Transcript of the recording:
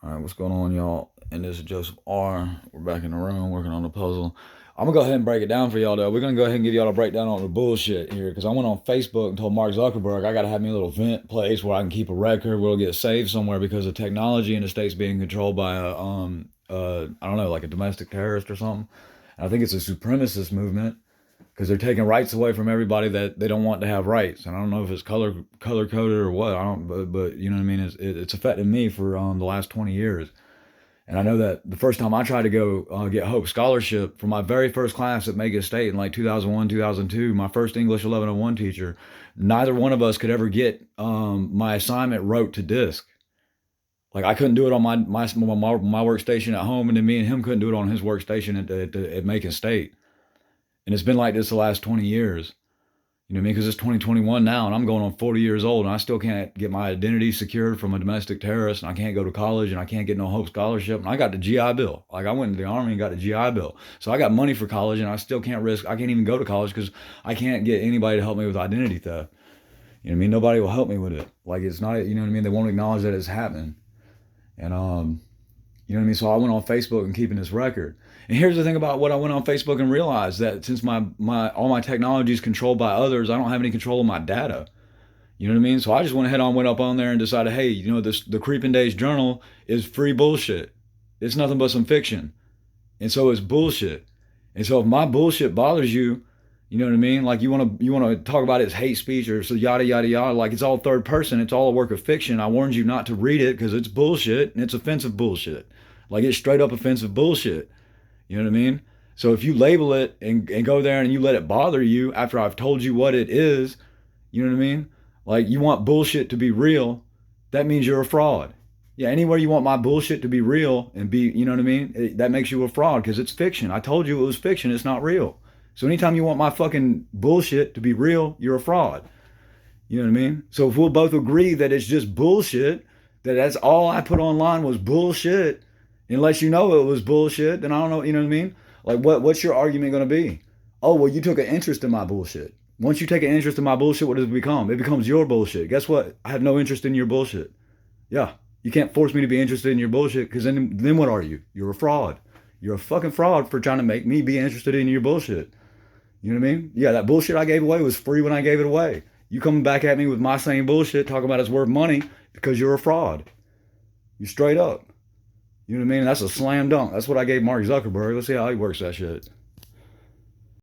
All right, what's going on, y'all? And this is Joseph R. We're back in the room working on the puzzle. I'm gonna go ahead and break it down for y'all, though. We're gonna go ahead and give y'all a breakdown on the bullshit here, because I went on Facebook and told Mark Zuckerberg I gotta have me a little vent place where I can keep a record, where it'll get saved somewhere, because the technology in the states being controlled by I don't know, like a domestic terrorist or something. And I think it's a supremacist movement because they're taking rights away from everybody that they don't want to have rights. And I don't know if it's color coded or what. I don't, but you know what I mean. It's affected me for the last 20 years. And I know that the first time I tried to go get Hope Scholarship for my very first class at Mega State in like 2001, 2002, my first English 1101 teacher, neither one of us could ever get my assignment wrote to disk. Like I couldn't do it on my workstation at home, and then me and him couldn't do it on his workstation at Macon State. And it's been like this the last 20 years. You know what I mean? Because it's 2021 now, and I'm going on 40 years old, and I still can't get my identity secured from a domestic terrorist, and I can't go to college, and I can't get no Hope Scholarship, and I got the GI Bill. Like I went into the Army and got the GI Bill, so I got money for college, and I still can't risk. I can't even go to college because I can't get anybody to help me with identity theft. You know what I mean? Nobody will help me with it. Like it's not. You know what I mean? They won't acknowledge that it's happening, and you know what I mean? So I went on Facebook and keeping this record. And here's the thing about what I went on Facebook and realized that since my all my technology is controlled by others, I don't have any control of my data. You know what I mean? So I just went up on there and decided, hey, you know, this the Creeping Days Journal is free bullshit. It's nothing but some fiction. And so it's bullshit. And so if my bullshit bothers you, you know what I mean? Like you wanna talk about it as hate speech or so yada yada yada. Like it's all third person. It's all a work of fiction. I warned you not to read it because it's bullshit and it's offensive bullshit. Like it's straight up offensive bullshit. You know what I mean? So if you label it and go there and you let it bother you after I've told you what it is, you know what I mean? Like you want bullshit to be real, that means you're a fraud. Yeah, anywhere you want my bullshit to be real and be, you know what I mean? That makes you a fraud because it's fiction. I told you it was fiction, it's not real. So anytime you want my fucking bullshit to be real, you're a fraud. You know what I mean? So if we'll both agree that it's just bullshit, that that's all I put online was bullshit, unless you know it was bullshit, then I don't know, you know what I mean? Like what's your argument going to be? Oh, well, you took an interest in my bullshit. Once you take an interest in my bullshit, what does it become? It becomes your bullshit. Guess what? I have no interest in your bullshit. Yeah. You can't force me to be interested in your bullshit because then what are you? You're a fraud. You're a fucking fraud for trying to make me be interested in your bullshit. You know what I mean? Yeah, that bullshit I gave away was free when I gave it away. You coming back at me with my same bullshit, talking about it's worth money because you're a fraud. You straight up. You know what I mean? That's a slam dunk. That's what I gave Mark Zuckerberg. Let's see how he works that shit.